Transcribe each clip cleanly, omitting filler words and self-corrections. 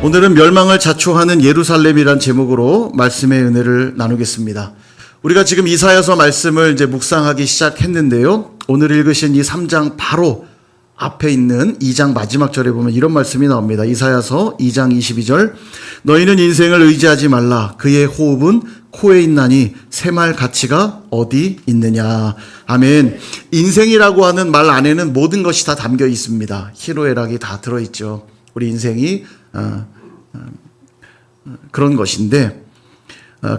오늘은 멸망을 자초하는 예루살렘이란 제목으로 말씀의 은혜를 나누겠습니다. 우리가 지금 이사야서 말씀을 이제 묵상하기 시작했는데요. 오늘 읽으신 이 3장 바로 앞에 있는 2장 마지막 절에 보면 이런 말씀이 나옵니다. 이사야서 2장 22절. 너희는 인생을 의지하지 말라. 그의 호흡은 코에 있나니 새말 가치가 어디 있느냐. 아멘. 인생이라고 하는 말 안에는 모든 것이 다 담겨 있습니다. 희로애락이 다 들어있죠. 우리 인생이 그런 것인데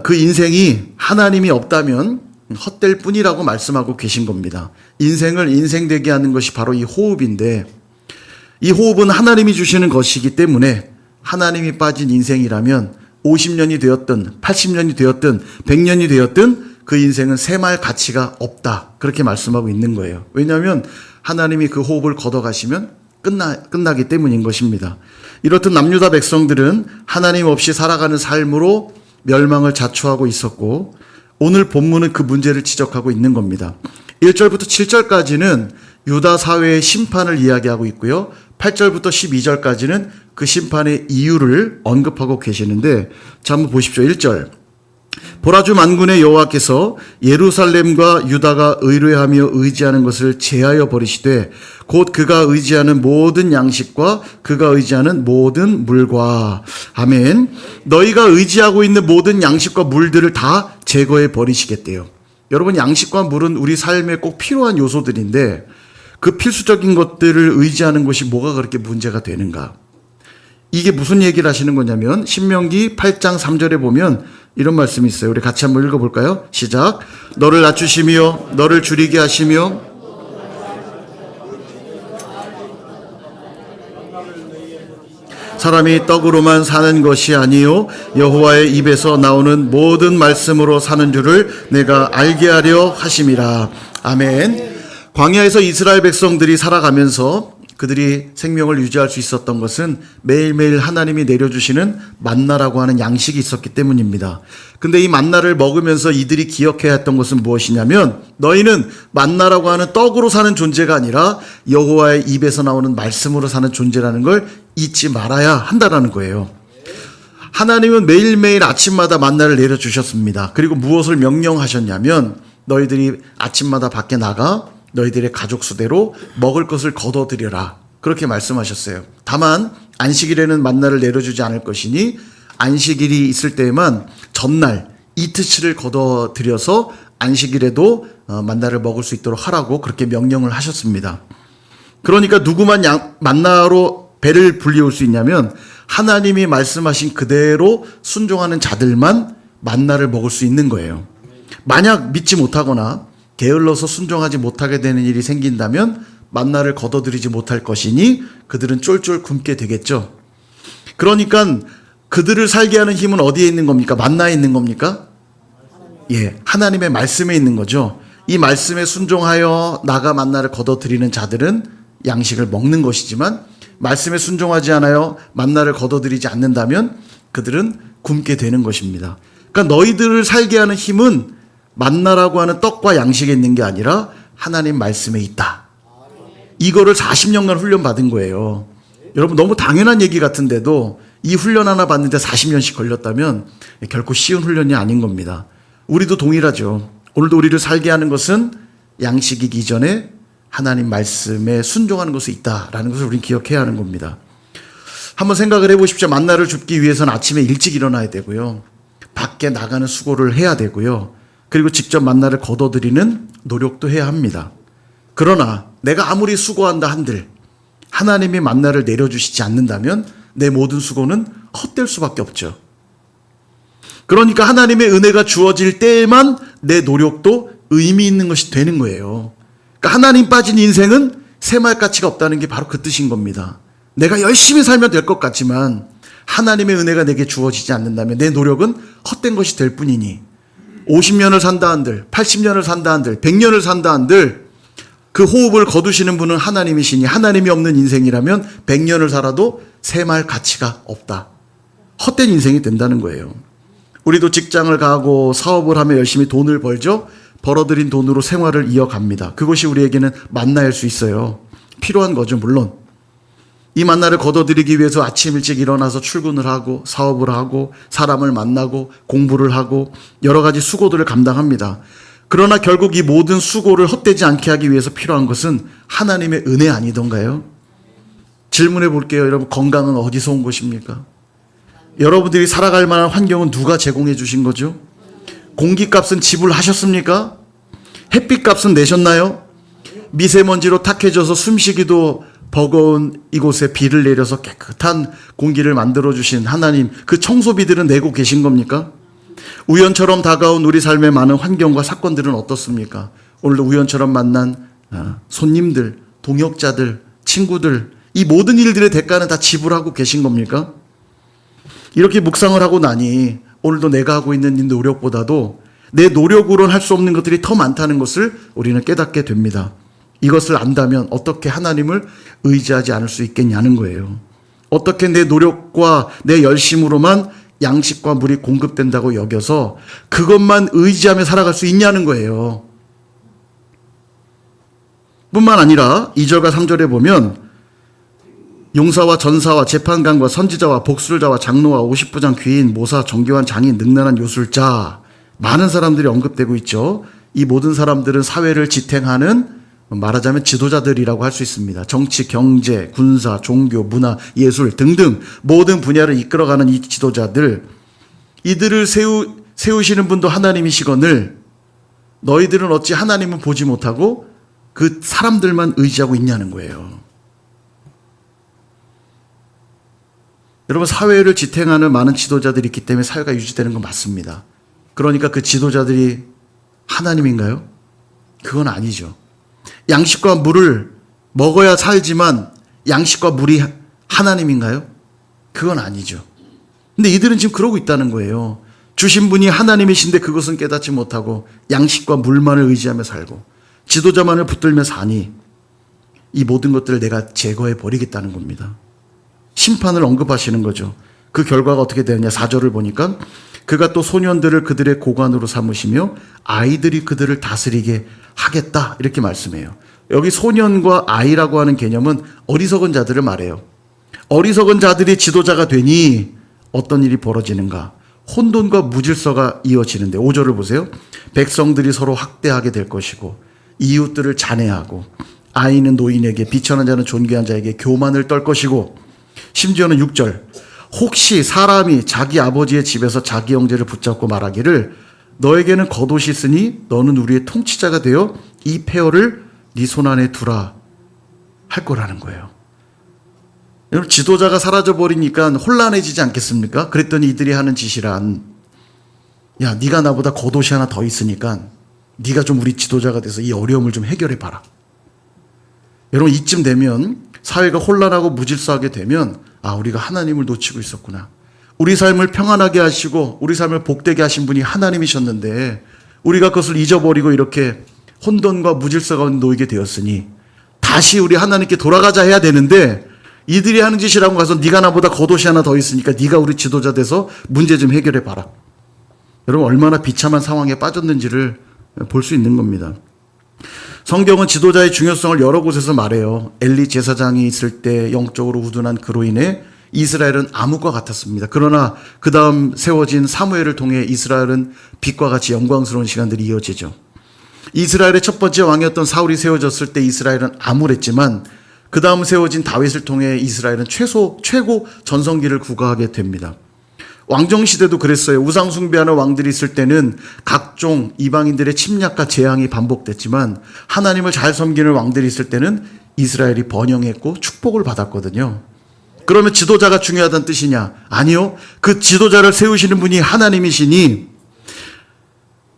그 인생이 하나님이 없다면 헛될 뿐이라고 말씀하고 계신 겁니다. 인생을 인생되게 하는 것이 바로 이 호흡인데, 이 호흡은 하나님이 주시는 것이기 때문에 하나님이 빠진 인생이라면 50년이 되었든 80년이 되었든 100년이 되었든 그 인생은 새말 가치가 없다, 그렇게 말씀하고 있는 거예요. 왜냐하면 하나님이 그 호흡을 걷어가시면 끝나기 때문인 것입니다. 이렇듯 남유다 백성들은 하나님 없이 살아가는 삶으로 멸망을 자초하고 있었고, 오늘 본문은 그 문제를 지적하고 있는 겁니다. 1절부터 7절까지는 유다 사회의 심판을 이야기하고 있고요. 8절부터 12절까지는 그 심판의 이유를 언급하고 계시는데, 자 한번 보십시오. 1절. 보라주 만군의 여호와께서 예루살렘과 유다가 의뢰하며 의지하는 것을 제하여 버리시되 곧 그가 의지하는 모든 양식과 그가 의지하는 모든 물과. 아멘. 너희가 의지하고 있는 모든 양식과 물들을 다 제거해 버리시겠대요. 여러분, 양식과 물은 우리 삶에 꼭 필요한 요소들인데 그 필수적인 것들을 의지하는 것이 뭐가 그렇게 문제가 되는가? 이게 무슨 얘기를 하시는 거냐면 신명기 8장 3절에 보면 이런 말씀이 있어요. 우리 같이 한번 읽어볼까요? 시작. 너를 낮추시며 너를 줄이게 하시며 사람이 떡으로만 사는 것이 아니요 여호와의 입에서 나오는 모든 말씀으로 사는 줄을 내가 알게 하려 하심이라. 아멘. 광야에서 이스라엘 백성들이 살아가면서 그들이 생명을 유지할 수 있었던 것은 매일매일 하나님이 내려주시는 만나라고 하는 양식이 있었기 때문입니다. 근데 이 만나를 먹으면서 이들이 기억해야 했던 것은 무엇이냐면, 너희는 만나라고 하는 떡으로 사는 존재가 아니라 여호와의 입에서 나오는 말씀으로 사는 존재라는 걸 잊지 말아야 한다는 거예요. 하나님은 매일매일 아침마다 만나를 내려주셨습니다. 그리고 무엇을 명령하셨냐면, 너희들이 아침마다 밖에 나가 너희들의 가족 수대로 먹을 것을 거둬들여라, 그렇게 말씀하셨어요. 다만 안식일에는 만나를 내려주지 않을 것이니 안식일이 있을 때에만 전날 이틀치를 거둬들여서 안식일에도 만나를 먹을 수 있도록 하라고 그렇게 명령을 하셨습니다. 그러니까 누구만 만나로 배를 불리울 수 있냐면 하나님이 말씀하신 그대로 순종하는 자들만 만나를 먹을 수 있는 거예요. 만약 믿지 못하거나 게을러서 순종하지 못하게 되는 일이 생긴다면 만나를 거둬들이지 못할 것이니 그들은 쫄쫄 굶게 되겠죠. 그러니까 그들을 살게 하는 힘은 어디에 있는 겁니까? 만나에 있는 겁니까? 예, 하나님의 말씀에 있는 거죠. 이 말씀에 순종하여 나가 만나를 거둬들이는 자들은 양식을 먹는 것이지만, 말씀에 순종하지 않아요 만나를 거둬들이지 않는다면 그들은 굶게 되는 것입니다. 그러니까 너희들을 살게 하는 힘은 만나라고 하는 떡과 양식에 있는 게 아니라 하나님 말씀에 있다. 이거를 40년간 훈련 받은 거예요. 여러분, 너무 당연한 얘기 같은데도 이 훈련 하나 받는데 40년씩 걸렸다면 결코 쉬운 훈련이 아닌 겁니다. 우리도 동일하죠. 오늘도 우리를 살게 하는 것은 양식이기 전에 하나님 말씀에 순종하는 것이 있다라는 것을 우리는 기억해야 하는 겁니다. 한번 생각을 해보십시오. 만나를 줍기 위해서는 아침에 일찍 일어나야 되고요, 밖에 나가는 수고를 해야 되고요, 그리고 직접 만나를 거둬들이는 노력도 해야 합니다. 그러나 내가 아무리 수고한다 한들 하나님이 만나를 내려주시지 않는다면 내 모든 수고는 헛될 수밖에 없죠. 그러니까 하나님의 은혜가 주어질 때에만 내 노력도 의미 있는 것이 되는 거예요. 그러니까 하나님 빠진 인생은 새말 가치가 없다는 게 바로 그 뜻인 겁니다. 내가 열심히 살면 될 것 같지만 하나님의 은혜가 내게 주어지지 않는다면 내 노력은 헛된 것이 될 뿐이니, 50년을 산다 한들 80년을 산다 한들 100년을 산다 한들 그 호흡을 거두시는 분은 하나님이시니 하나님이 없는 인생이라면 100년을 살아도 새말 가치가 없다, 헛된 인생이 된다는 거예요. 우리도 직장을 가고 사업을 하며 열심히 돈을 벌죠. 벌어들인 돈으로 생활을 이어갑니다. 그것이 우리에게는 만나일 수 있어요. 필요한 거죠, 물론. 이 만나를 거둬들이기 위해서 아침 일찍 일어나서 출근을 하고 사업을 하고 사람을 만나고 공부를 하고 여러 가지 수고들을 감당합니다. 그러나 결국 이 모든 수고를 헛되지 않게 하기 위해서 필요한 것은 하나님의 은혜 아니던가요? 질문해 볼게요. 여러분, 건강은 어디서 온 것입니까? 여러분들이 살아갈 만한 환경은 누가 제공해 주신 거죠? 공기값은 지불하셨습니까? 햇빛값은 내셨나요? 미세먼지로 탁해져서 숨쉬기도 버거운 이곳에 비를 내려서 깨끗한 공기를 만들어주신 하나님, 그 청소비들은 내고 계신 겁니까? 우연처럼 다가온 우리 삶의 많은 환경과 사건들은 어떻습니까? 오늘도 우연처럼 만난 손님들, 동역자들, 친구들, 이 모든 일들의 대가는 다 지불하고 계신 겁니까? 이렇게 묵상을 하고 나니 오늘도 내가 하고 있는 이 노력보다도 내 노력으로는 할 수 없는 것들이 더 많다는 것을 우리는 깨닫게 됩니다. 이것을 안다면 어떻게 하나님을 의지하지 않을 수 있겠냐는 거예요. 어떻게 내 노력과 내 열심으로만 양식과 물이 공급된다고 여겨서 그것만 의지하며 살아갈 수 있냐는 거예요. 뿐만 아니라 2절과 3절에 보면 용사와 전사와 재판관과 선지자와 복술자와 장로와 50부장 귀인 모사 정교한 장인 능란한 요술자, 많은 사람들이 언급되고 있죠. 이 모든 사람들은 사회를 지탱하는, 말하자면 지도자들이라고 할 수 있습니다. 정치, 경제, 군사, 종교, 문화, 예술 등등 모든 분야를 이끌어가는 이 지도자들, 이들을 세우시는 분도 하나님이시거늘 너희들은 어찌 하나님은 보지 못하고 그 사람들만 의지하고 있냐는 거예요. 여러분, 사회를 지탱하는 많은 지도자들이 있기 때문에 사회가 유지되는 건 맞습니다. 그러니까 그 지도자들이 하나님인가요? 그건 아니죠. 양식과 물을 먹어야 살지만 양식과 물이 하나님인가요? 그건 아니죠. 근데 이들은 지금 그러고 있다는 거예요. 주신 분이 하나님이신데 그것은 깨닫지 못하고 양식과 물만을 의지하며 살고 지도자만을 붙들며 사니 이 모든 것들을 내가 제거해 버리겠다는 겁니다. 심판을 언급하시는 거죠. 그 결과가 어떻게 되느냐. 4절을 보니까 그가 또 소년들을 그들의 고관으로 삼으시며 아이들이 그들을 다스리게 하겠다, 이렇게 말씀해요. 여기 소년과 아이라고 하는 개념은 어리석은 자들을 말해요. 어리석은 자들이 지도자가 되니 어떤 일이 벌어지는가? 혼돈과 무질서가 이어지는데 5절을 보세요. 백성들이 서로 학대하게 될 것이고 이웃들을 잔해하고 아이는 노인에게 비천한 자는 존귀한 자에게 교만을 떨 것이고, 심지어는 6절, 혹시 사람이 자기 아버지의 집에서 자기 형제를 붙잡고 말하기를 너에게는 겉옷이 있으니 너는 우리의 통치자가 되어 이 폐허를 네 손 안에 두라 할 거라는 거예요. 여러분, 지도자가 사라져버리니까 혼란해지지 않겠습니까? 그랬더니 이들이 하는 짓이란, 야, 네가 나보다 겉옷이 하나 더 있으니까 네가 좀 우리 지도자가 돼서 이 어려움을 좀 해결해 봐라. 여러분, 이쯤 되면 사회가 혼란하고 무질서하게 되면 우리가 하나님을 놓치고 있었구나. 우리 삶을 평안하게 하시고 우리 삶을 복되게 하신 분이 하나님이셨는데 우리가 그것을 잊어버리고 이렇게 혼돈과 무질서 가운데 놓이게 되었으니 다시 우리 하나님께 돌아가자 해야 되는데 이들이 하는 짓이라고 가서 네가 나보다 겉옷이 하나 더 있으니까 네가 우리 지도자 돼서 문제 좀 해결해 봐라. 여러분, 얼마나 비참한 상황에 빠졌는지를 볼 수 있는 겁니다. 성경은 지도자의 중요성을 여러 곳에서 말해요. 엘리 제사장이 있을 때 영적으로 우둔한 그로 인해 이스라엘은 암흑과 같았습니다. 그러나 그 다음 세워진 사무엘을 통해 이스라엘은 빛과 같이 영광스러운 시간들이 이어지죠. 이스라엘의 첫 번째 왕이었던 사울이 세워졌을 때 이스라엘은 암울했지만 그 다음 세워진 다윗을 통해 이스라엘은 최고 전성기를 구가하게 됩니다. 왕정시대도 그랬어요. 우상숭배하는 왕들이 있을 때는 각종 이방인들의 침략과 재앙이 반복됐지만 하나님을 잘 섬기는 왕들이 있을 때는 이스라엘이 번영했고 축복을 받았거든요. 그러면 지도자가 중요하다는 뜻이냐? 아니요. 그 지도자를 세우시는 분이 하나님이시니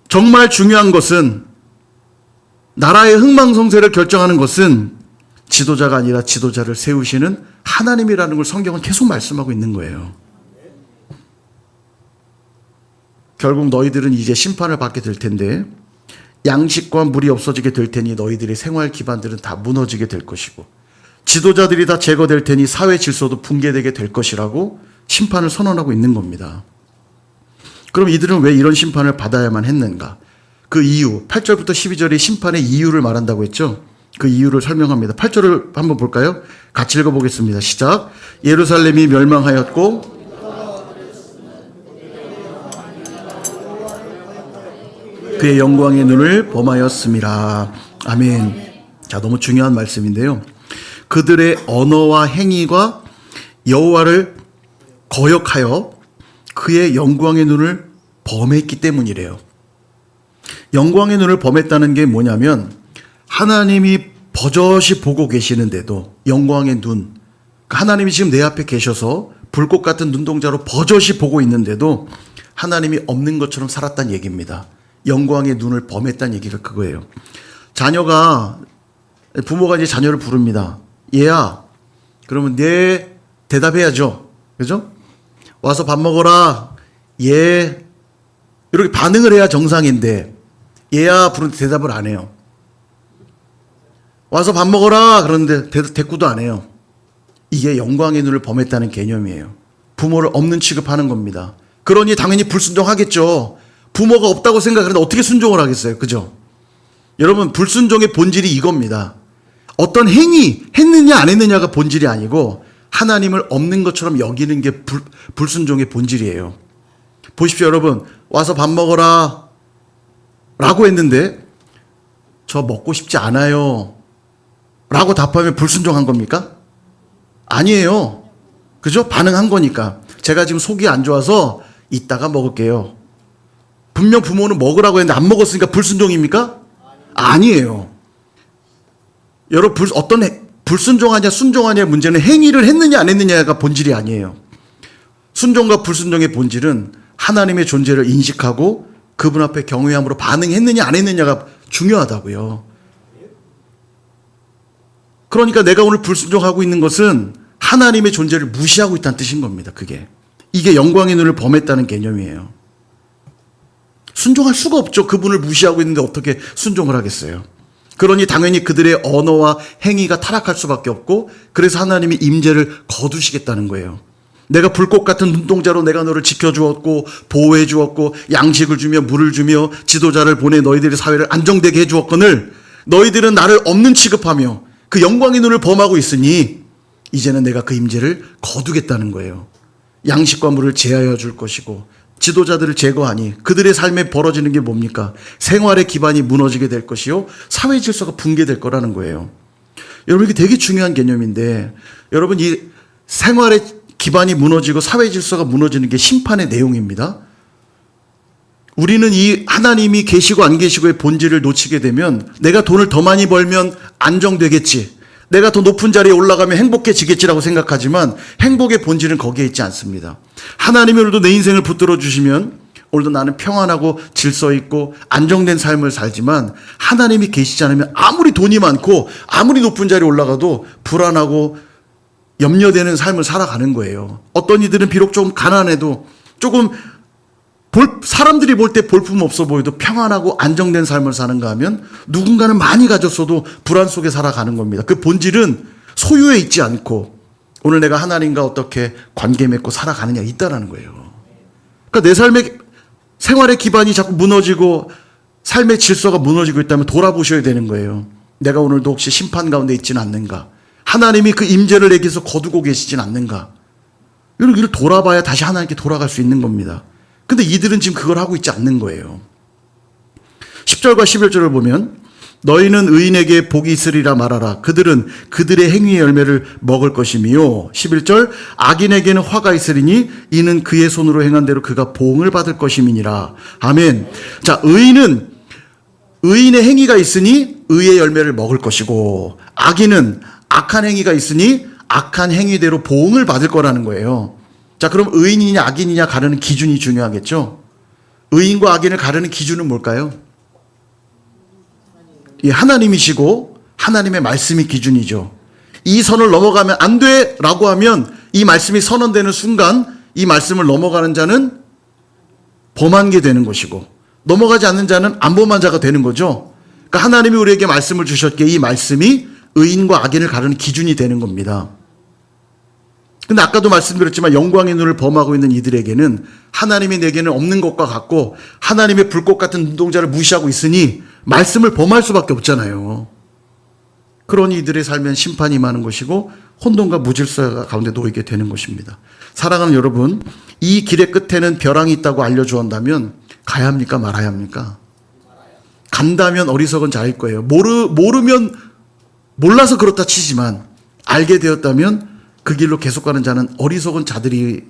정말 중요한 것은, 나라의 흥망성쇠를 결정하는 것은 지도자가 아니라 지도자를 세우시는 하나님이라는 걸 성경은 계속 말씀하고 있는 거예요. 결국 너희들은 이제 심판을 받게 될 텐데 양식과 물이 없어지게 될 테니 너희들의 생활 기반들은 다 무너지게 될 것이고 지도자들이 다 제거될 테니 사회 질서도 붕괴되게 될 것이라고 심판을 선언하고 있는 겁니다. 그럼 이들은 왜 이런 심판을 받아야만 했는가? 그 이유, 8절부터 12절이 심판의 이유를 말한다고 했죠. 그 이유를 설명합니다. 8절을 한번 볼까요? 같이 읽어보겠습니다. 시작. 예루살렘이 멸망하였고 그의 영광의 눈을 범하였음이라. 아멘. 자, 너무 중요한 말씀인데요. 그들의 언어와 행위가 여호와를 거역하여 그의 영광의 눈을 범했기 때문이래요. 영광의 눈을 범했다는 게 뭐냐면 하나님이 버젓이 보고 계시는데도 영광의 눈, 하나님이 지금 내 앞에 계셔서 불꽃 같은 눈동자로 버젓이 보고 있는데도 하나님이 없는 것처럼 살았다는 얘기입니다. 영광의 눈을 범했다는 얘기가 그거예요. 부모가 이제 자녀를 부릅니다. 얘야, 그러면 네 대답해야죠. 그죠? 와서 밥 먹어라. 예. 이렇게 반응을 해야 정상인데 얘야 부르는데 대답을 안 해요. 와서 밥 먹어라. 그러는데 대꾸도 안 해요. 이게 영광의 눈을 범했다는 개념이에요. 부모를 없는 취급하는 겁니다. 그러니 당연히 불순종하겠죠. 부모가 없다고 생각하는데 어떻게 순종을 하겠어요. 그죠? 여러분, 불순종의 본질이 이겁니다. 어떤 행위 했느냐 안 했느냐가 본질이 아니고 하나님을 없는 것처럼 여기는 게 불순종의 본질이에요. 보십시오, 여러분. 와서 밥 먹어라 라고 했는데 저 먹고 싶지 않아요 라고 답하면 불순종한 겁니까? 아니에요. 그죠? 반응한 거니까. 제가 지금 속이 안 좋아서 이따가 먹을게요. 분명 부모는 먹으라고 했는데 안 먹었으니까 불순종입니까? 아니에요. 여러분, 불순종하냐 순종하냐의 문제는 행위를 했느냐 안 했느냐가 본질이 아니에요. 순종과 불순종의 본질은 하나님의 존재를 인식하고 그분 앞에 경외함으로 반응했느냐 안 했느냐가 중요하다고요. 그러니까 내가 오늘 불순종하고 있는 것은 하나님의 존재를 무시하고 있다는 뜻인 겁니다. 이게 영광의 눈을 범했다는 개념이에요. 순종할 수가 없죠. 그분을 무시하고 있는데 어떻게 순종을 하겠어요. 그러니 당연히 그들의 언어와 행위가 타락할 수밖에 없고, 그래서 하나님이 임재를 거두시겠다는 거예요. 내가 불꽃 같은 눈동자로 내가 너를 지켜주었고 보호해 주었고 양식을 주며 물을 주며 지도자를 보내 너희들의 사회를 안정되게 해주었거늘 너희들은 나를 없는 취급하며 그 영광의 눈을 범하고 있으니 이제는 내가 그 임재를 거두겠다는 거예요. 양식과 물을 제하여 줄 것이고 지도자들을 제거하니 그들의 삶에 벌어지는 게 뭡니까? 생활의 기반이 무너지게 될 것이요 사회 질서가 붕괴될 거라는 거예요. 여러분, 이게 되게 중요한 개념인데, 여러분, 이 생활의 기반이 무너지고 사회 질서가 무너지는 게 심판의 내용입니다. 우리는 이 하나님이 계시고 안 계시고의 본질을 놓치게 되면 내가 돈을 더 많이 벌면 안정되겠지, 내가 더 높은 자리에 올라가면 행복해지겠지라고 생각하지만 행복의 본질은 거기에 있지 않습니다. 하나님이 오늘도 내 인생을 붙들어 주시면 오늘도 나는 평안하고 질서 있고 안정된 삶을 살지만 하나님이 계시지 않으면 아무리 돈이 많고 아무리 높은 자리에 올라가도 불안하고 염려되는 삶을 살아가는 거예요. 어떤 이들은 비록 좀 가난해도 조금 사람들이 볼 때 볼품 없어 보여도 평안하고 안정된 삶을 사는가 하면 누군가는 많이 가졌어도 불안 속에 살아가는 겁니다. 그 본질은 소유에 있지 않고 오늘 내가 하나님과 어떻게 관계 맺고 살아가느냐 있다라는 거예요. 그러니까 내 삶의 생활의 기반이 자꾸 무너지고 삶의 질서가 무너지고 있다면 돌아보셔야 되는 거예요. 내가 오늘도 혹시 심판 가운데 있지는 않는가? 하나님이 그 임재를 내게서 거두고 계시진 않는가? 이를 돌아봐야 다시 하나님께 돌아갈 수 있는 겁니다. 근데 이들은 지금 그걸 하고 있지 않는 거예요. 10절과 11절을 보면 너희는 의인에게 복이 있으리라 말하라. 그들은 그들의 행위의 열매를 먹을 것이며 11절 악인에게는 화가 있으리니 이는 그의 손으로 행한 대로 그가 보응을 받을 것임이니라. 아멘. 자, 의인은 의인의 행위가 있으니 의의 열매를 먹을 것이고 악인은 악한 행위가 있으니 악한 행위대로 보응을 받을 거라는 거예요. 자, 그럼 의인이냐 악인이냐 가르는 기준이 중요하겠죠? 의인과 악인을 가르는 기준은 뭘까요? 예, 하나님이시고 하나님의 말씀이 기준이죠. 이 선을 넘어가면 안 돼 라고 하면 이 말씀이 선언되는 순간 이 말씀을 넘어가는 자는 범한 게 되는 것이고 넘어가지 않는 자는 안 범한 자가 되는 거죠. 그러니까 하나님이 우리에게 말씀을 주셨기에 이 말씀이 의인과 악인을 가르는 기준이 되는 겁니다. 근데 아까도 말씀드렸지만 영광의 눈을 범하고 있는 이들에게는 하나님이 내게는 없는 것과 같고 하나님의 불꽃 같은 눈동자를 무시하고 있으니 말씀을 범할 수밖에 없잖아요. 그런 이들의 삶엔 심판이 임하는 것이고 혼돈과 무질서 가운데 놓이게 되는 것입니다. 사랑하는 여러분, 이 길의 끝에는 벼랑이 있다고 알려주었다면 가야 합니까? 말아야 합니까? 간다면 어리석은 자일 거예요. 모르면 몰라서 그렇다 치지만 알게 되었다면 그 길로 계속 가는 자는 어리석은 자들이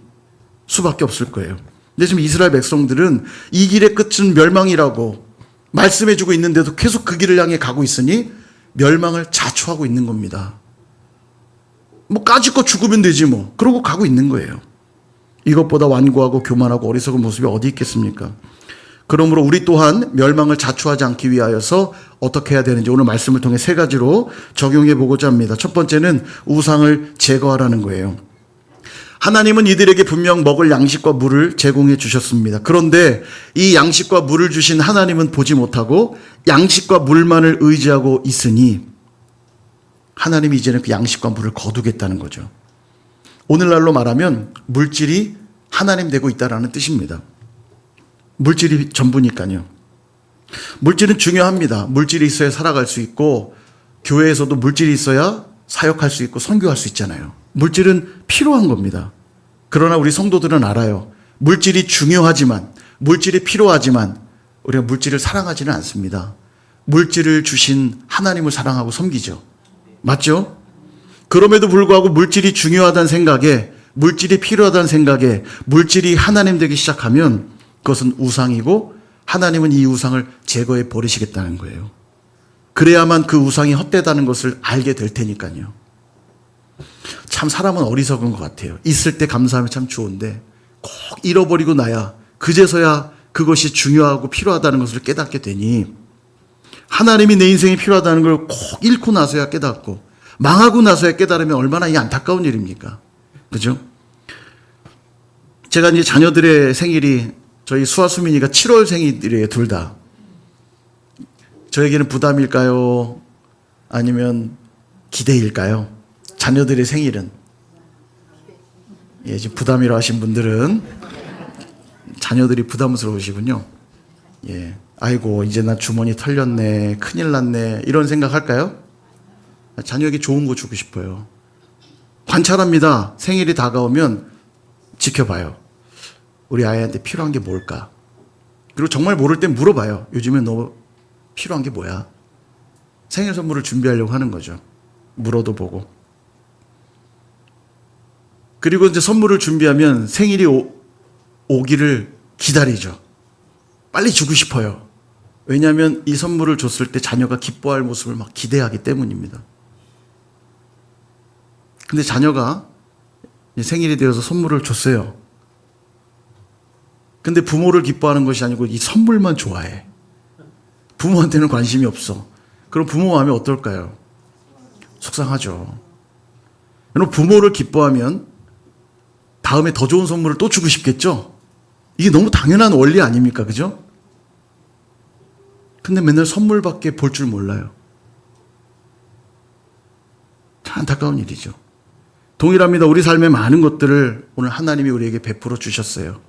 수밖에 없을 거예요. 근데 지금 이스라엘 백성들은 이 길의 끝은 멸망이라고 말씀해주고 있는데도 계속 그 길을 향해 가고 있으니 멸망을 자초하고 있는 겁니다. 뭐 까짓거 죽으면 되지 뭐. 그러고 가고 있는 거예요. 이것보다 완고하고 교만하고 어리석은 모습이 어디 있겠습니까? 그러므로 우리 또한 멸망을 자초하지 않기 위하여서 어떻게 해야 되는지 오늘 말씀을 통해 세 가지로 적용해 보고자 합니다. 첫 번째는 우상을 제거하라는 거예요. 하나님은 이들에게 분명 먹을 양식과 물을 제공해 주셨습니다. 그런데 이 양식과 물을 주신 하나님은 보지 못하고 양식과 물만을 의지하고 있으니 하나님이 이제는 그 양식과 물을 거두겠다는 거죠. 오늘날로 말하면 물질이 하나님 되고 있다는 뜻입니다. 물질이 전부니까요. 물질은 중요합니다. 물질이 있어야 살아갈 수 있고 교회에서도 물질이 있어야 사역할 수 있고 선교할 수 있잖아요. 물질은 필요한 겁니다. 그러나 우리 성도들은 알아요. 물질이 중요하지만 물질이 필요하지만 우리가 물질을 사랑하지는 않습니다. 물질을 주신 하나님을 사랑하고 섬기죠. 맞죠? 그럼에도 불구하고 물질이 중요하다는 생각에 물질이 필요하다는 생각에 물질이 하나님 되기 시작하면 그것은 우상이고 하나님은 이 우상을 제거해 버리시겠다는 거예요. 그래야만 그 우상이 헛되다는 것을 알게 될 테니까요. 참 사람은 어리석은 것 같아요. 있을 때 감사하면 참 좋은데 꼭 잃어버리고 나야 그제서야 그것이 중요하고 필요하다는 것을 깨닫게 되니 하나님이 내 인생에 필요하다는 걸 꼭 잃고 나서야 깨닫고 망하고 나서야 깨달으면 얼마나 이 안타까운 일입니까? 그죠? 제가 이제 자녀들의 생일이 저희 수아 수민이가 7월 생일이에요. 둘 다. 저에게는 부담일까요? 아니면 기대일까요? 자녀들의 생일은. 예, 지금 부담이라 하신 분들은 자녀들이 부담스러우시군요. 예. 아이고, 이제 나 주머니 털렸네. 큰일 났네. 이런 생각 할까요? 자녀에게 좋은 거 주고 싶어요. 관찰합니다. 생일이 다가오면 지켜봐요. 우리 아이한테 필요한 게 뭘까? 그리고 정말 모를 땐 물어봐요. 요즘에 너 필요한 게 뭐야? 생일 선물을 준비하려고 하는 거죠. 물어도 보고. 그리고 이제 선물을 준비하면 생일이 오기를 기다리죠. 빨리 주고 싶어요. 왜냐하면 이 선물을 줬을 때 자녀가 기뻐할 모습을 막 기대하기 때문입니다. 근데 자녀가 생일이 되어서 선물을 줬어요. 근데 부모를 기뻐하는 것이 아니고 이 선물만 좋아해. 부모한테는 관심이 없어. 그럼 부모 마음이 어떨까요? 속상하죠. 여러분, 부모를 기뻐하면 다음에 더 좋은 선물을 또 주고 싶겠죠? 이게 너무 당연한 원리 아닙니까? 그죠? 근데 맨날 선물밖에 볼 줄 몰라요. 참 안타까운 일이죠. 동일합니다. 우리 삶의 많은 것들을 오늘 하나님이 우리에게 베풀어 주셨어요.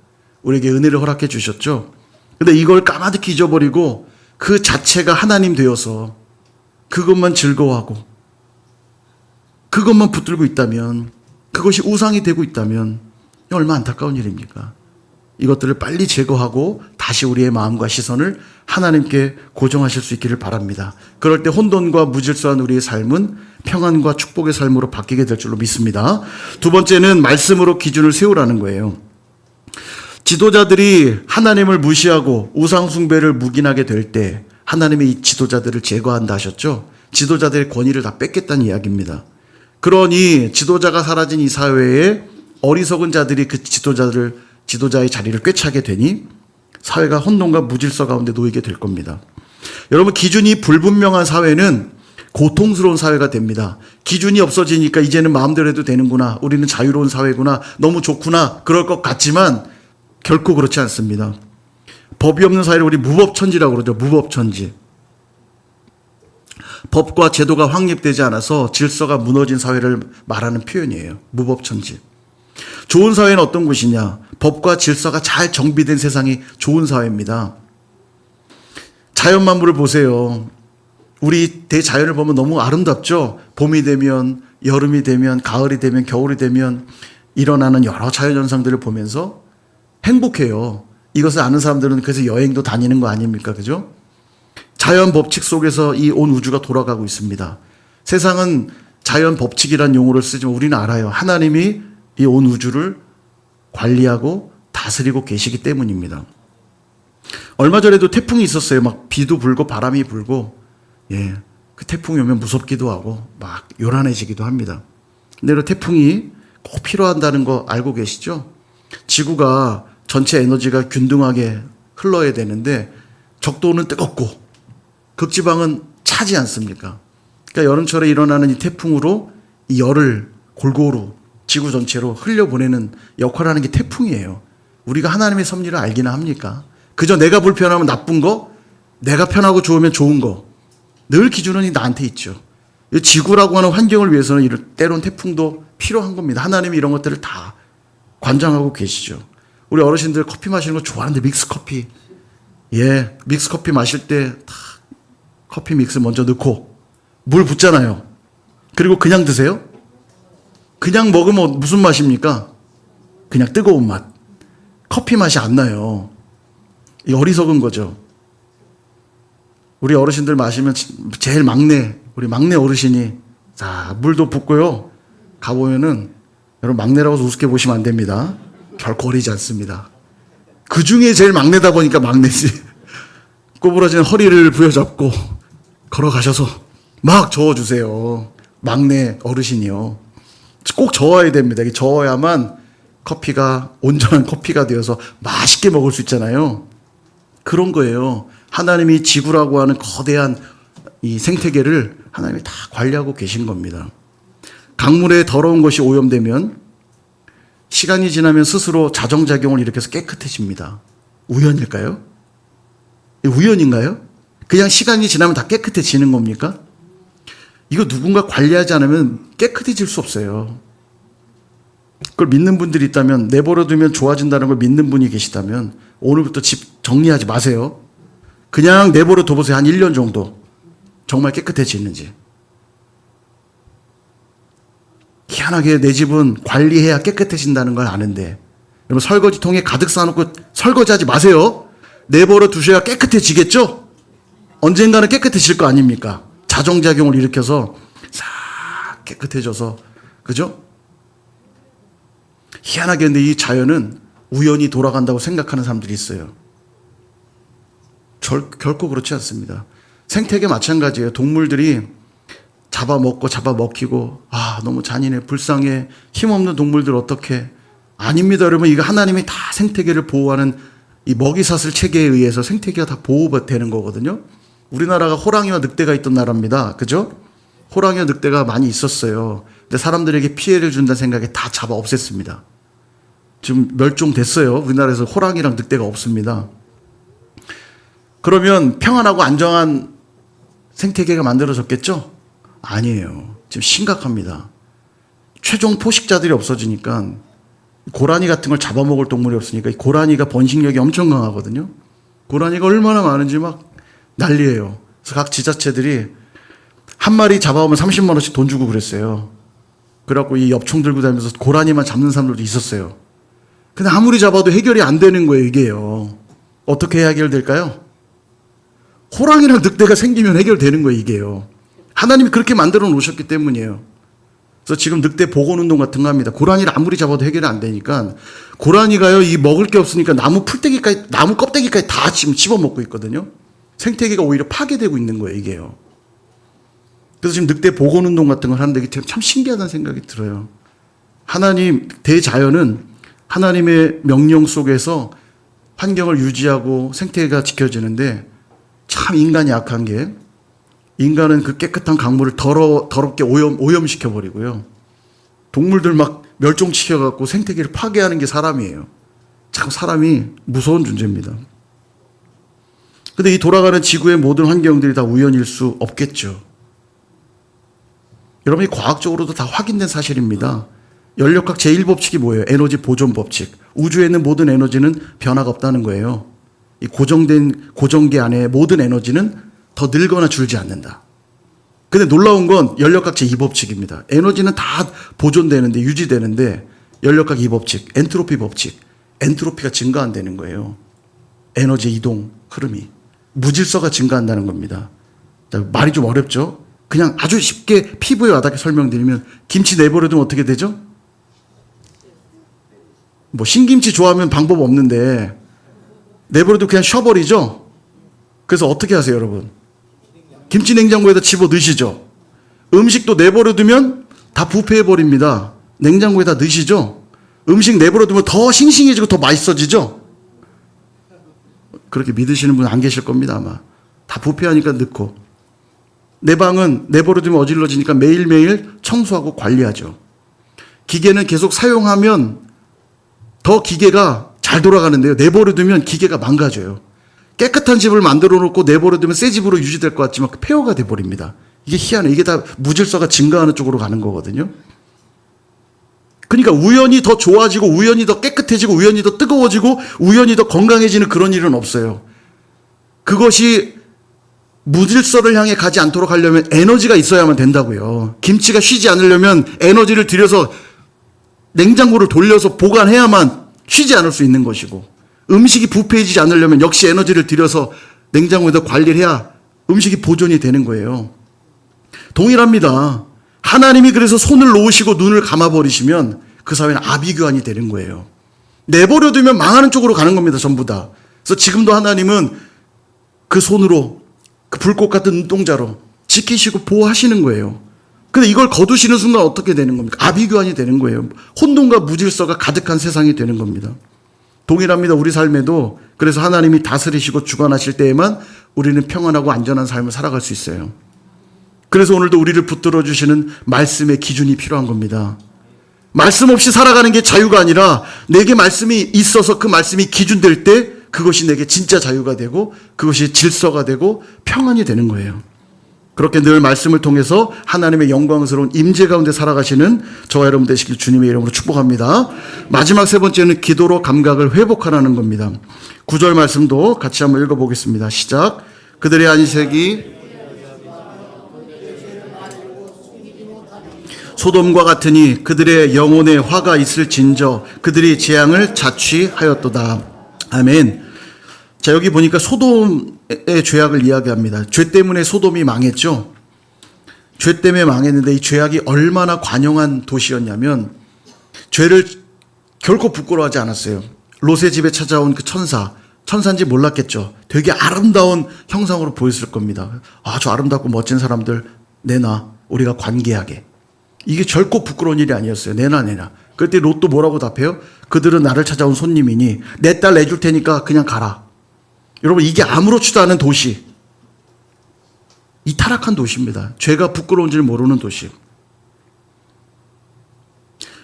우리에게 은혜를 허락해 주셨죠. 근데 이걸 까마득히 잊어버리고 그 자체가 하나님 되어서 그것만 즐거워하고 그것만 붙들고 있다면, 그것이 우상이 되고 있다면 얼마나 안타까운 일입니까? 이것들을 빨리 제거하고 다시 우리의 마음과 시선을 하나님께 고정하실 수 있기를 바랍니다. 그럴 때 혼돈과 무질서한 우리의 삶은 평안과 축복의 삶으로 바뀌게 될 줄로 믿습니다. 두 번째는 말씀으로 기준을 세우라는 거예요. 지도자들이 하나님을 무시하고 우상 숭배를 묵인하게 될 때 하나님이 이 지도자들을 제거한다 하셨죠. 지도자들의 권위를 다 뺏겠다는 이야기입니다. 그러니 지도자가 사라진 이 사회에 어리석은 자들이 그 지도자의 자리를 꿰차게 되니 사회가 혼돈과 무질서 가운데 놓이게 될 겁니다. 여러분, 기준이 불분명한 사회는 고통스러운 사회가 됩니다. 기준이 없어지니까 이제는 마음대로 해도 되는구나. 우리는 자유로운 사회구나. 너무 좋구나. 그럴 것 같지만 결코 그렇지 않습니다. 법이 없는 사회를 우리 무법천지라고 그러죠. 무법천지. 법과 제도가 확립되지 않아서 질서가 무너진 사회를 말하는 표현이에요. 무법천지. 좋은 사회는 어떤 곳이냐? 법과 질서가 잘 정비된 세상이 좋은 사회입니다. 자연 만물을 보세요. 우리 대자연을 보면 너무 아름답죠. 봄이 되면, 여름이 되면, 가을이 되면, 겨울이 되면 일어나는 여러 자연현상들을 보면서 행복해요. 이것을 아는 사람들은 그래서 여행도 다니는 거 아닙니까? 그죠? 자연 법칙 속에서 이 온 우주가 돌아가고 있습니다. 세상은 자연 법칙이란 용어를 쓰지만 우리는 알아요. 하나님이 이 온 우주를 관리하고 다스리고 계시기 때문입니다. 얼마 전에도 태풍이 있었어요. 막 비도 불고 바람이 불고, 예, 그 태풍이 오면 무섭기도 하고 막 요란해지기도 합니다. 근데 그 태풍이 꼭 필요한다는 거 알고 계시죠? 지구가 전체 에너지가 균등하게 흘러야 되는데 적도는 뜨겁고 극지방은 차지 않습니까? 그러니까 여름철에 일어나는 이 태풍으로 이 열을 골고루 지구 전체로 흘려보내는 역할을 하는 게 태풍이에요. 우리가 하나님의 섭리를 알기나 합니까? 그저 내가 불편하면 나쁜 거, 내가 편하고 좋으면 좋은 거, 늘 기준은 나한테 있죠. 이 지구라고 하는 환경을 위해서는 때론 태풍도 필요한 겁니다. 하나님이 이런 것들을 다 관장하고 계시죠. 우리 어르신들 커피 마시는 거 좋아하는데 믹스커피. 예, 믹스커피 마실 때 다 커피 믹스 먼저 넣고 물 붓잖아요. 그리고 그냥 드세요? 그냥 먹으면 무슨 맛입니까? 그냥 뜨거운 맛. 커피 맛이 안 나요. 이 어리석은 거죠. 우리 어르신들 마시면 제일 우리 막내 어르신이 자, 물도 붓고요. 가보면은 여러분 막내라고 해서 우습게 보시면 안 됩니다. 결코 어리지 않습니다. 그 중에 제일 막내다 보니까 막내지. 꼬부라진 허리를 부여잡고 걸어가셔서 막 저어주세요. 막내 어르신이요. 꼭 저어야 됩니다. 저어야만 커피가 온전한 커피가 되어서 맛있게 먹을 수 있잖아요. 그런 거예요. 하나님이 지구라고 하는 거대한 이 생태계를 하나님이 다 관리하고 계신 겁니다. 강물에 더러운 것이 오염되면 시간이 지나면 스스로 자정작용을 일으켜서 깨끗해집니다. 우연일까요? 우연인가요? 그냥 시간이 지나면 다 깨끗해지는 겁니까? 이거 누군가 관리하지 않으면 깨끗해질 수 없어요. 그걸 믿는 분들이 있다면, 내버려두면 좋아진다는 걸 믿는 분이 계시다면 오늘부터 집 정리하지 마세요. 그냥 내버려 둬보세요. 한 1년 정도. 정말 깨끗해지는지. 희한하게 내 집은 관리해야 깨끗해진다는 걸 아는데, 여러분 설거지통에 가득 쌓아놓고 설거지하지 마세요. 내버려 두셔야 깨끗해지겠죠? 언젠가는 깨끗해질 거 아닙니까? 자정작용을 일으켜서 싹 깨끗해져서, 그죠? 희한하게 근데 이 자연은 우연히 돌아간다고 생각하는 사람들이 있어요. 결코 그렇지 않습니다. 생태계 마찬가지예요. 동물들이 잡아먹고 잡아먹히고, 너무 잔인해, 불쌍해, 힘없는 동물들 어떡해. 아닙니다, 여러분. 이거 하나님이 다 생태계를 보호하는 이 먹이사슬 체계에 의해서 생태계가 다 보호되는 거거든요. 우리나라가 호랑이와 늑대가 있던 나라입니다. 그죠? 호랑이와 늑대가 많이 있었어요. 근데 사람들에게 피해를 준다는 생각에 다 잡아 없앴습니다. 지금 멸종됐어요. 우리나라에서 호랑이랑 늑대가 없습니다. 그러면 평안하고 안정한 생태계가 만들어졌겠죠? 아니에요. 지금 심각합니다. 최종 포식자들이 없어지니까 고라니 같은 걸 잡아먹을 동물이 없으니까 이 고라니가 번식력이 엄청 강하거든요. 고라니가 얼마나 많은지 막 난리예요. 그래서 각 지자체들이 한 마리 잡아오면 30만 원씩 돈 주고 그랬어요. 그래갖고 이 엽총 들고 다니면서 고라니만 잡는 사람들도 있었어요. 근데 아무리 잡아도 해결이 안 되는 거예요, 이게요. 어떻게 해결될까요? 호랑이랑 늑대가 생기면 해결되는 거예요, 이게요. 하나님이 그렇게 만들어 놓으셨기 때문이에요. 그래서 지금 늑대 복원운동 같은 거 합니다. 고라니를 아무리 잡아도 해결이 안 되니까 고라니가요, 이 먹을 게 없으니까 나무 껍데기까지 다 지금 씹어먹고 있거든요. 생태계가 오히려 파괴되고 있는 거예요, 이게요. 그래서 지금 늑대 복원운동 같은 걸 하는데 이게 참 신기하다는 생각이 들어요. 대자연은 하나님의 명령 속에서 환경을 유지하고 생태계가 지켜지는데 참 인간이 약한 게, 인간은 그 깨끗한 강물을 더럽게 오염시켜버리고요. 동물들 막 멸종시켜갖고 생태계를 파괴하는 게 사람이에요. 참 사람이 무서운 존재입니다. 근데 이 돌아가는 지구의 모든 환경들이 다 우연일 수 없겠죠. 여러분이 과학적으로도 다 확인된 사실입니다. 연력학 제1법칙이 뭐예요? 에너지 보존 법칙. 우주에 있는 모든 에너지는 변화가 없다는 거예요. 이 고정계 안에 모든 에너지는 더 늘거나 줄지 않는다. 근데 놀라운 건 연력학제 2법칙입니다. 에너지는 다 보존되는데, 유지되는데, 연력학 2법칙, 엔트로피 법칙, 엔트로피가 증가한다는 거예요. 에너지 이동 흐름이. 무질서가 증가한다는 겁니다. 자, 말이 좀 어렵죠? 그냥 아주 쉽게 피부에 와닿게 설명드리면, 김치 내버려두면 어떻게 되죠? 뭐 신김치 좋아하면 방법 없는데 내버려도 그냥 쉬어버리죠. 그래서 어떻게 하세요, 여러분? 김치 냉장고에다 집어 넣으시죠. 음식도 내버려두면 다 부패해버립니다. 냉장고에다 넣으시죠. 음식 내버려두면 더 싱싱해지고 더 맛있어지죠. 그렇게 믿으시는 분 안 계실 겁니다, 아마. 다 부패하니까 넣고. 내 방은 내버려두면 어질러지니까 매일매일 청소하고 관리하죠. 기계는 계속 사용하면 더 기계가 잘 돌아가는데요. 내버려두면 기계가 망가져요. 깨끗한 집을 만들어 놓고 내버려두면 새 집으로 유지될 것 같지만 폐허가 돼버립니다. 이게 희한해요. 이게 다 무질서가 증가하는 쪽으로 가는 거거든요. 그러니까 우연히 더 좋아지고 우연히 더 깨끗해지고 우연히 더 뜨거워지고 우연히 더 건강해지는 그런 일은 없어요. 그것이 무질서를 향해 가지 않도록 하려면 에너지가 있어야만 된다고요. 김치가 쉬지 않으려면 에너지를 들여서 냉장고를 돌려서 보관해야만 쉬지 않을 수 있는 것이고, 음식이 부패해지지 않으려면 역시 에너지를 들여서 냉장고에다 관리를 해야 음식이 보존이 되는 거예요. 동일합니다. 하나님이 그래서 손을 놓으시고 눈을 감아버리시면 그 사회는 아비규환이 되는 거예요. 내버려두면 망하는 쪽으로 가는 겁니다, 전부 다. 그래서 지금도 하나님은 그 손으로, 그 불꽃 같은 눈동자로 지키시고 보호하시는 거예요. 근데 이걸 거두시는 순간 어떻게 되는 겁니까? 아비규환이 되는 거예요. 혼돈과 무질서가 가득한 세상이 되는 겁니다. 동일합니다. 우리 삶에도. 그래서 하나님이 다스리시고 주관하실 때에만 우리는 평안하고 안전한 삶을 살아갈 수 있어요. 그래서 오늘도 우리를 붙들어 주시는 말씀의 기준이 필요한 겁니다. 말씀 없이 살아가는 게 자유가 아니라 내게 말씀이 있어서 그 말씀이 기준될 때 그것이 내게 진짜 자유가 되고 그것이 질서가 되고 평안이 되는 거예요. 그렇게 늘 말씀을 통해서 하나님의 영광스러운 임재 가운데 살아가시는 저와 여러분 되시길 주님의 이름으로 축복합니다. 마지막 세 번째는 기도로 감각을 회복하라는 겁니다. 9절 말씀도 같이 한번 읽어보겠습니다. 시작. 그들의 안색이 소돔과 같으니 그들의 영혼에 화가 있을진저 그들이 재앙을 자취하였도다. 아멘. 자, 여기 보니까 소돔의 죄악을 이야기합니다. 죄 때문에 소돔이 망했죠. 죄 때문에 망했는데 이 죄악이 얼마나 관영한 도시였냐면 죄를 결코 부끄러워하지 않았어요. 롯의 집에 찾아온 그 천사인지 몰랐겠죠. 되게 아름다운 형상으로 보였을 겁니다. 아주 아름답고 멋진 사람들 내놔, 우리가 관계하게. 이게 결코 부끄러운 일이 아니었어요. 내놔. 그때 롯도 뭐라고 답해요? 그들은 나를 찾아온 손님이니 내 딸 내줄 테니까 그냥 가라. 여러분, 이게 아무렇지도 않은 도시, 이 타락한 도시입니다. 죄가 부끄러운지를 모르는 도시.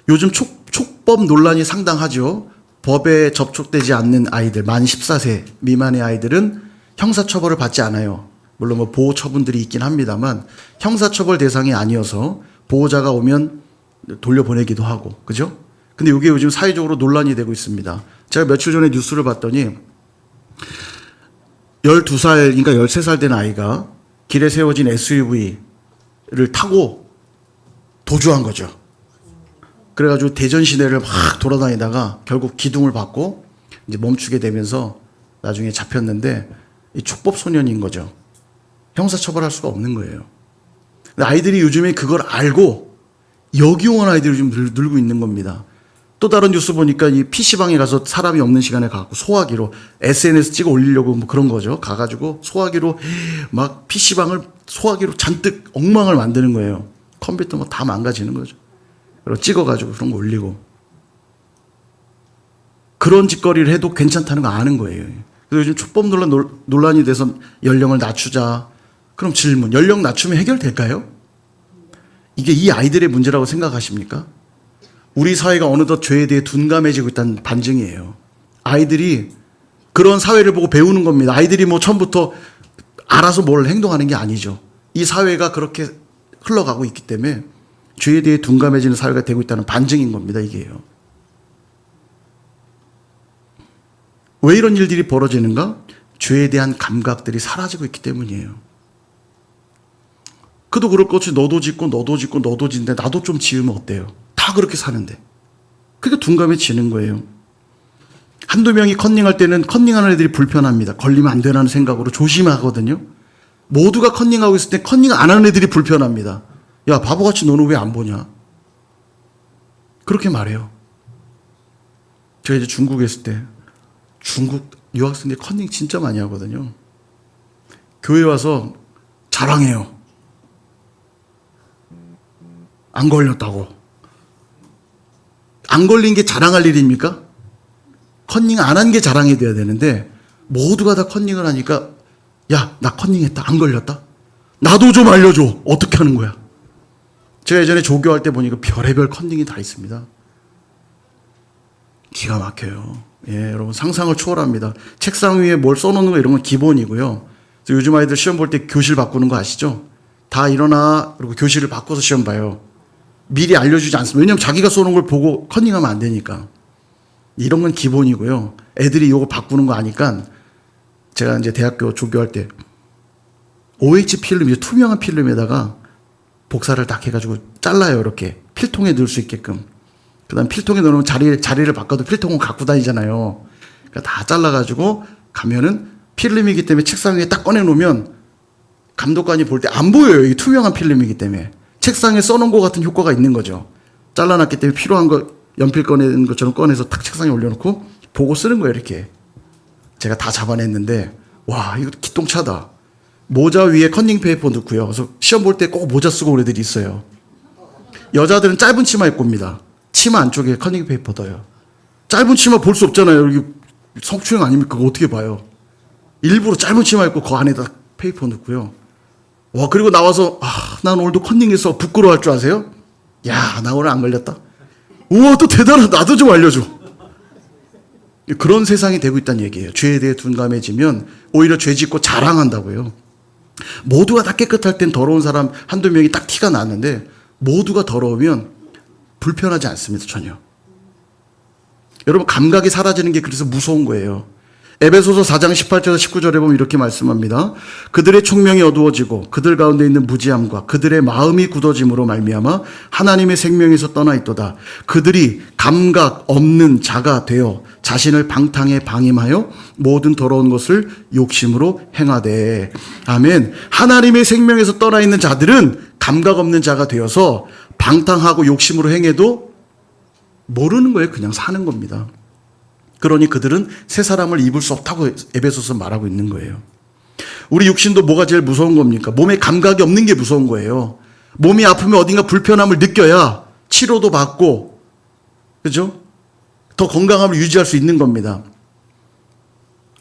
요즘 촉법 논란이 상당하죠. 법에 접촉되지 않는 아이들, 만 14세 미만의 아이들은 형사처벌을 받지 않아요. 물론 뭐 보호 처분들이 있긴 합니다만 형사처벌 대상이 아니어서 보호자가 오면 돌려보내기도 하고, 그죠? 근데 이게 요즘 사회적으로 논란이 되고 있습니다. 제가 며칠 전에 뉴스를 봤더니 12살인가 13살 된 아이가 길에 세워진 SUV를 타고 도주한 거죠. 그래가지고 대전 시내를 막 돌아다니다가 결국 기둥을 받고 이제 멈추게 되면서 나중에 잡혔는데 이 촉법 소년인 거죠. 형사처벌할 수가 없는 거예요. 근데 아이들이 요즘에 그걸 알고 역이용한 아이들이 좀 늘고 있는 겁니다. 또 다른 뉴스 보니까 이 PC방에 가서 사람이 없는 시간에 가고 소화기로 SNS 찍어 올리려고 뭐 그런 거죠. 가가지고 소화기로 막 PC방을 소화기로 잔뜩 엉망을 만드는 거예요. 컴퓨터 뭐 다 망가지는 거죠. 그리고 찍어가지고 그런 거 올리고. 그런 짓거리를 해도 괜찮다는 거 아는 거예요. 그래서 요즘 촉법 논란이 돼서 연령을 낮추자. 그럼 질문, 연령 낮추면 해결될까요? 이게 이 아이들의 문제라고 생각하십니까? 우리 사회가 어느덧 죄에 대해 둔감해지고 있다는 반증이에요. 아이들이 그런 사회를 보고 배우는 겁니다. 아이들이 뭐 처음부터 알아서 뭘 행동하는 게 아니죠. 이 사회가 그렇게 흘러가고 있기 때문에 죄에 대해 둔감해지는 사회가 되고 있다는 반증인 겁니다. 이게요. 왜 이런 일들이 벌어지는가? 죄에 대한 감각들이 사라지고 있기 때문이에요. 그도 그럴 것 같이 너도 짓고 너도 짓고 너도 짓는데 나도 좀 지으면 어때요? 다 그렇게 사는데. 그게 둔감해지는 거예요. 한두 명이 컨닝할 때는 컨닝하는 애들이 불편합니다. 걸리면 안 되라는 생각으로 조심하거든요. 모두가 컨닝하고 있을 때 컨닝 안 하는 애들이 불편합니다. 야, 바보같이 너는 왜 안 보냐? 그렇게 말해요. 제가 이제 중국에 있을 때 중국 유학생들이 컨닝 진짜 많이 하거든요. 교회 와서 자랑해요. 안 걸렸다고. 안 걸린 게 자랑할 일입니까? 컨닝 안 한 게 자랑이 돼야 되는데 모두가 다 컨닝을 하니까 야, 나 컨닝했다. 안 걸렸다. 나도 좀 알려줘. 어떻게 하는 거야? 제가 예전에 조교할 때 보니까 별의별 컨닝이 다 있습니다. 기가 막혀요. 예, 여러분 상상을 초월합니다. 책상 위에 뭘 써놓는 거 이런 건 기본이고요. 그래서 요즘 아이들 시험 볼 때 교실 바꾸는 거 아시죠? 다 일어나 그리고 교실을 바꿔서 시험 봐요. 미리 알려주지 않습니다. 왜냐하면 자기가 써놓은 걸 보고 컨닝하면 안 되니까. 이런 건 기본이고요. 애들이 이거 바꾸는 거 아니까 제가 이제 대학교 조교할 때 OH 필름, 이제 투명한 필름에다가 복사를 딱 해가지고 잘라요. 이렇게 필통에 넣을 수 있게끔. 그 다음 필통에 넣으면 자리를 바꿔도 필통은 갖고 다니잖아요. 그러니까 다 잘라가지고 가면은 필름이기 때문에 책상 위에 딱 꺼내놓으면 감독관이 볼 때 안 보여요. 이 투명한 필름이기 때문에. 책상에 써놓은 것 같은 효과가 있는 거죠. 잘라놨기 때문에 필요한 거 연필 꺼내는 것처럼 꺼내서 탁 책상에 올려놓고 보고 쓰는 거예요. 이렇게. 제가 다 잡아냈는데 와, 이거 기똥차다. 모자 위에 컨닝 페이퍼 넣고요. 그래서 시험 볼 때 꼭 모자 쓰고 온 애들이 있어요. 여자들은 짧은 치마 입고 옵니다. 치마 안쪽에 컨닝 페이퍼 넣어요. 짧은 치마 볼 수 없잖아요. 여기 성추행 아닙니까? 그거 어떻게 봐요? 일부러 짧은 치마 입고 그 안에다 페이퍼 넣고요. 와, 그리고 나와서 난 오늘도 컨닝해서 부끄러워할 줄 아세요? 야, 나 오늘 안 걸렸다. 우와, 또 대단하다. 나도 좀 알려줘. 그런 세상이 되고 있다는 얘기예요. 죄에 대해 둔감해지면 오히려 죄 짓고 자랑한다고요. 모두가 다 깨끗할 땐 더러운 사람 한두 명이 딱 티가 나는데 모두가 더러우면 불편하지 않습니다. 전혀. 여러분 감각이 사라지는 게 그래서 무서운 거예요. 에베소서 4장 18절에서 19절에 보면 이렇게 말씀합니다. 그들의 총명이 어두워지고 그들 가운데 있는 무지함과 그들의 마음이 굳어짐으로 말미암아 하나님의 생명에서 떠나 있도다. 그들이 감각 없는 자가 되어 자신을 방탕에 방임하여 모든 더러운 것을 욕심으로 행하되. 아멘. 하나님의 생명에서 떠나 있는 자들은 감각 없는 자가 되어서 방탕하고 욕심으로 행해도 모르는 거예요. 그냥 사는 겁니다. 그러니 그들은 새 사람을 입을 수 없다고 에베소서 말하고 있는 거예요. 우리 육신도 뭐가 제일 무서운 겁니까? 몸에 감각이 없는 게 무서운 거예요. 몸이 아프면 어딘가 불편함을 느껴야 치료도 받고, 그죠? 더 건강함을 유지할 수 있는 겁니다.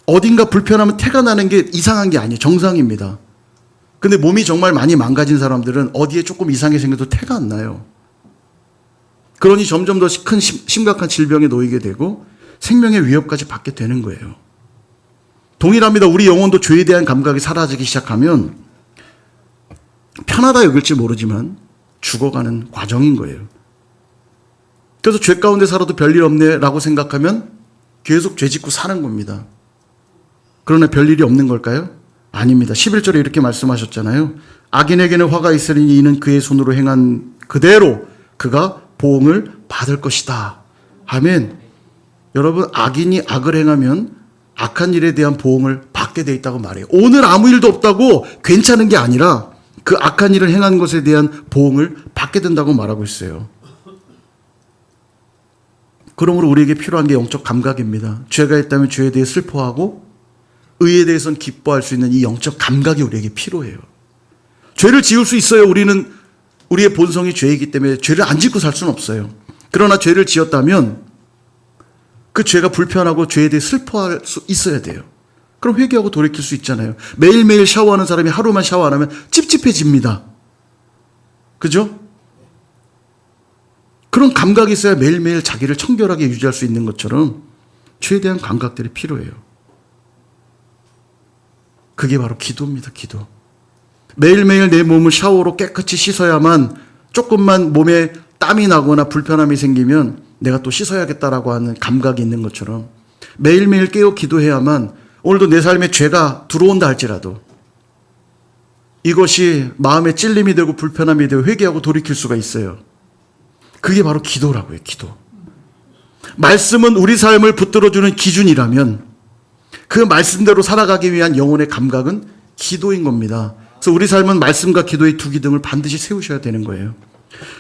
어딘가 불편하면 태가 나는 게 이상한 게 아니에요. 정상입니다. 근데 몸이 정말 많이 망가진 사람들은 어디에 조금 이상하게 생겨도 태가 안 나요. 그러니 점점 더 큰 심각한 질병에 놓이게 되고 생명의 위협까지 받게 되는 거예요. 동일합니다. 우리 영혼도 죄에 대한 감각이 사라지기 시작하면 편하다 여길지 모르지만 죽어가는 과정인 거예요. 그래서 죄 가운데 살아도 별일 없네 라고 생각하면 계속 죄 짓고 사는 겁니다. 그러나 별일이 없는 걸까요? 아닙니다. 11절에 이렇게 말씀하셨잖아요. 악인에게는 화가 있으리니 이는 그의 손으로 행한 그대로 그가 보응을 받을 것이다. 아멘. 여러분 악인이 악을 행하면 악한 일에 대한 보응을 받게 돼 있다고 말해요. 오늘 아무 일도 없다고 괜찮은 게 아니라 그 악한 일을 행한 것에 대한 보응을 받게 된다고 말하고 있어요. 그러므로 우리에게 필요한 게 영적 감각입니다. 죄가 있다면 죄에 대해 슬퍼하고 의에 대해서는 기뻐할 수 있는 이 영적 감각이 우리에게 필요해요. 죄를 지을 수 있어요. 우리는 우리의 본성이 죄이기 때문에 죄를 안 짓고 살 수는 없어요. 그러나 죄를 지었다면 그 죄가 불편하고 죄에 대해 슬퍼할 수 있어야 돼요. 그럼 회개하고 돌이킬 수 있잖아요. 매일매일 샤워하는 사람이 하루만 샤워 안 하면 찝찝해집니다. 그죠? 그런 감각이 있어야 매일매일 자기를 청결하게 유지할 수 있는 것처럼 죄에 대한 감각들이 필요해요. 그게 바로 기도입니다. 기도. 매일매일 내 몸을 샤워로 깨끗이 씻어야만 조금만 몸에 땀이 나거나 불편함이 생기면 내가 또 씻어야겠다라고 하는 감각이 있는 것처럼 매일매일 깨어 기도해야만 오늘도 내 삶에 죄가 들어온다 할지라도 이것이 마음에 찔림이 되고 불편함이 되고 회개하고 돌이킬 수가 있어요. 그게 바로 기도라고요. 기도. 말씀은 우리 삶을 붙들어주는 기준이라면 그 말씀대로 살아가기 위한 영혼의 감각은 기도인 겁니다. 그래서 우리 삶은 말씀과 기도의 두 기둥을 반드시 세우셔야 되는 거예요.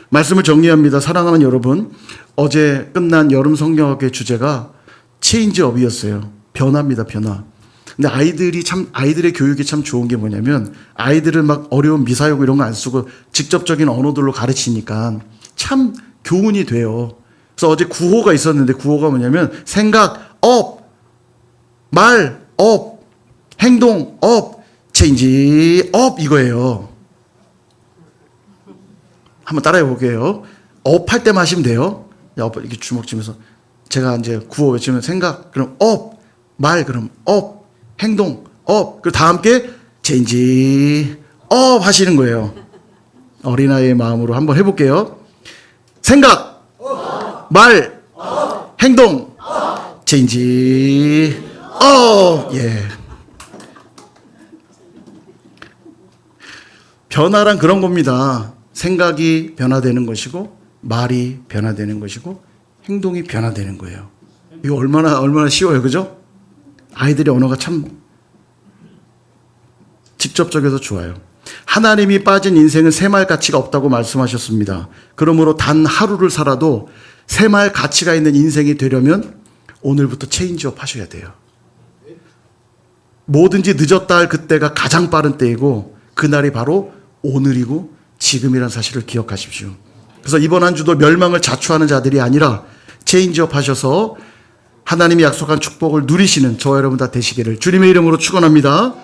말씀을 정리합니다. 사랑하는 여러분, 어제 끝난 여름 성경학의 주제가 체인지업이었어요. 변화입니다. 변화. 근데 아이들의 교육이 참 좋은 게 뭐냐면 아이들은 막 어려운 미사여구 이런 거 안 쓰고 직접적인 언어들로 가르치니까 참 교훈이 돼요. 그래서 어제 구호가 있었는데 구호가 뭐냐면 생각 업, 말 업, 행동 업, 체인지 업 이거예요. 한번 따라해 볼게요. 업 할 때만 하시면 돼요. 이렇게 주먹 쥐면서 제가 이제 구호 외치면 생각 그럼 업, 말 그럼 업, 행동 업, 그리고 다 함께 체인지 업 하시는 거예요. 어린아이의 마음으로 한번 해볼게요. 생각, 말, 행동, 체인지 예. 변화란 그런 겁니다. 생각이 변화되는 것이고 말이 변화되는 것이고 행동이 변화되는 거예요. 이거 얼마나 쉬워요. 그죠? 아이들의 언어가 참 직접적이어서 좋아요. 하나님이 빠진 인생은 샘할 가치가 없다고 말씀하셨습니다. 그러므로 단 하루를 살아도 샘할 가치가 있는 인생이 되려면 오늘부터 체인지업 하셔야 돼요. 뭐든지 늦었다 할 그때가 가장 빠른 때이고 그날이 바로 오늘이고 지금이라는 사실을 기억하십시오. 그래서 이번 한 주도 멸망을 자초하는 자들이 아니라 체인지업 하셔서 하나님이 약속한 축복을 누리시는 저와 여러분 다 되시기를 주님의 이름으로 축원합니다.